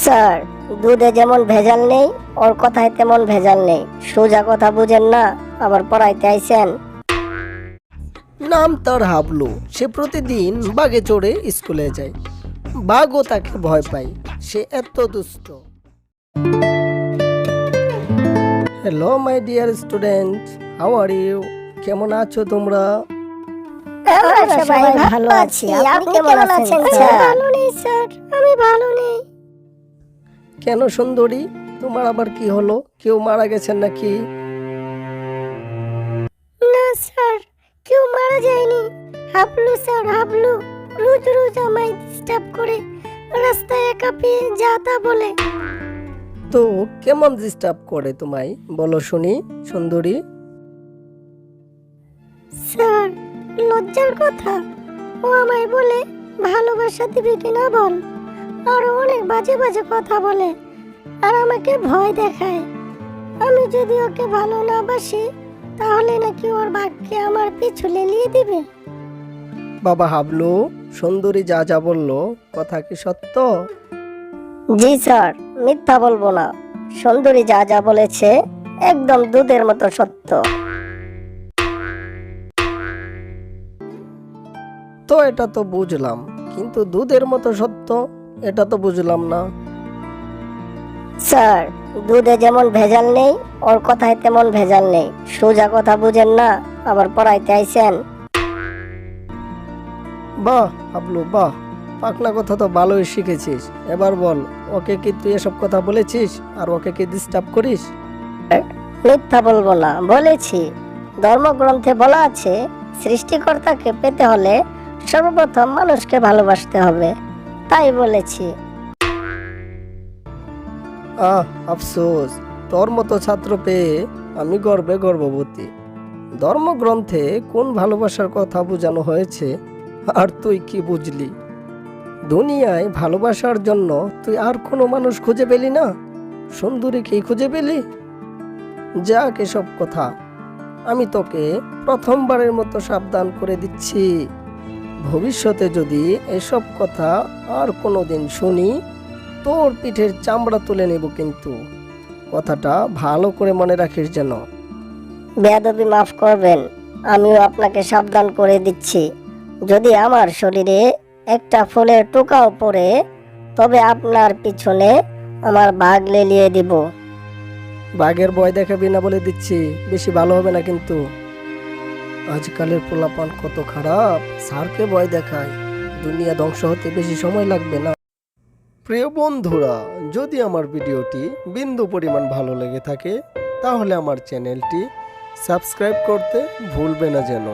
Sir, দুধে যেমন ভেজাল নেই ওর কথায় তেমন ভেজাল নেই। সোজা কথা বুঝেন না, আবার পড়াইতে আইছেন। নাম তার হাবলু। সে প্রতিদিন বাগে চড়ে স্কুলে যায়। বাঘও তাকে ভয় পায়, সে এত দুষ্ট। Hello my dear student, how are you? কেমন আছো তোমরা? আমরা সবাই ভালো আছি। আপনি কেমন আছেন স্যার? ভালো নেই স্যার, আমি ভালো নেই। কেন সুন্দরী, তোমার আবার কি হলো? কেউ মারা গেছেন নাকি? না স্যার, কেউ মারা যায়নি। হাবলু স্যার, হাবলু রোজ রোজ আমায় ডিস্টার্ব করে, রাস্তায় একা পেয়ে যা তা বলে। তো কেমন ডিস্টার্ব করে তোমায়, বলো শুনি সুন্দরী। স্যার, লজ্জার কথা, ও আমায় বলে ভালোবাসা দিবে কিনা বল, আরো অনেক বাজে বাজে কথা বলে, আর আমাকে ভয় দেখায়। আমি যদি ওকে ভালো না বাসি তাহলে নাকি ওর ভাগ্যে আমার পিছু লেলিয়ে দিবে। বাবা হাবলু, সুন্দরী যা যা বললো কথা কি সত্য? জি স্যার, মিথ্যা বলবো না। সুন্দরী যা যা বলেছে একদম দুধের মতো সত্য। তো এটা তো বুঝলাম, কিন্তু দুধের মতো সত্য এটা তো বুঝলাম না। স্যার, দুধে যেমন ভেজাল নেই ওর কথায় তেমন ভেজাল নেই। সোজা কথা বুঝেন না, আবার পড়াইতে আইছেন। বাহ হাবলু বাহ, পাকনা কথা তো ভালোই শিখেছিস। এবার বল, ওকে কি তুই এসব কথা বলেছিস আর ওকে কি ডিস্টার্ব করিস? মিথ্যা বলবো না, বলেছি। ধর্মগ্রন্থে বলা আছে, সৃষ্টিকর্তাকে পেতে হলে সর্বপ্রথম মানুষকে ভালোবাসতে হবে, তাই বলেছি। আফসোস, তোর মতো ছাত্র পেয়ে আমি গর্বে গর্ববতী। ধর্মগ্রন্থে কোন ভালোবাসার কথা বোঝানো হয়েছে আর তুই কি বুঝলি? দুনিয়ায় ভালোবাসার জন্য তুই আর কোনো মানুষ খুঁজে পেলি না? সুন্দরীকেই খুঁজে পেলি? যাক এসব কথা, আমি তোকে প্রথমবারের মতো সাবধান করে দিচ্ছি। ভবিষ্যতে যদি এসব কথা আর কোনোদিন শুনি, তোর পিঠের চামড়া তুলে নেব কিন্তু। কথাটা ভালো করে মনে রাখিস যেন। বেয়াদবি মাফ করবেন, আমিও আপনাকে সাবধান করে দিচ্ছি। যদি আমার শরীরে একটা ফুলের টোকাও পড়ে, তবে আপনার পিছনে আমার বাঘ লেলিয়ে দিব। বাঘের ভয় দেখাবি না বলে দিচ্ছি, বেশি ভালো হবে না কিন্তু। আজকালের পোলাপান কত খারাপ, স্যারকে ভয় দেখায়। দুনিয়া ধ্বংস হতে বেশি সময় লাগবে না। প্রিয় বন্ধুরা, যদি আমার ভিডিওটি বিন্দু পরিমাণ ভালো লেগে থাকে তাহলে আমার চ্যানেলটি সাবস্ক্রাইব করতে ভুলবে না যেন।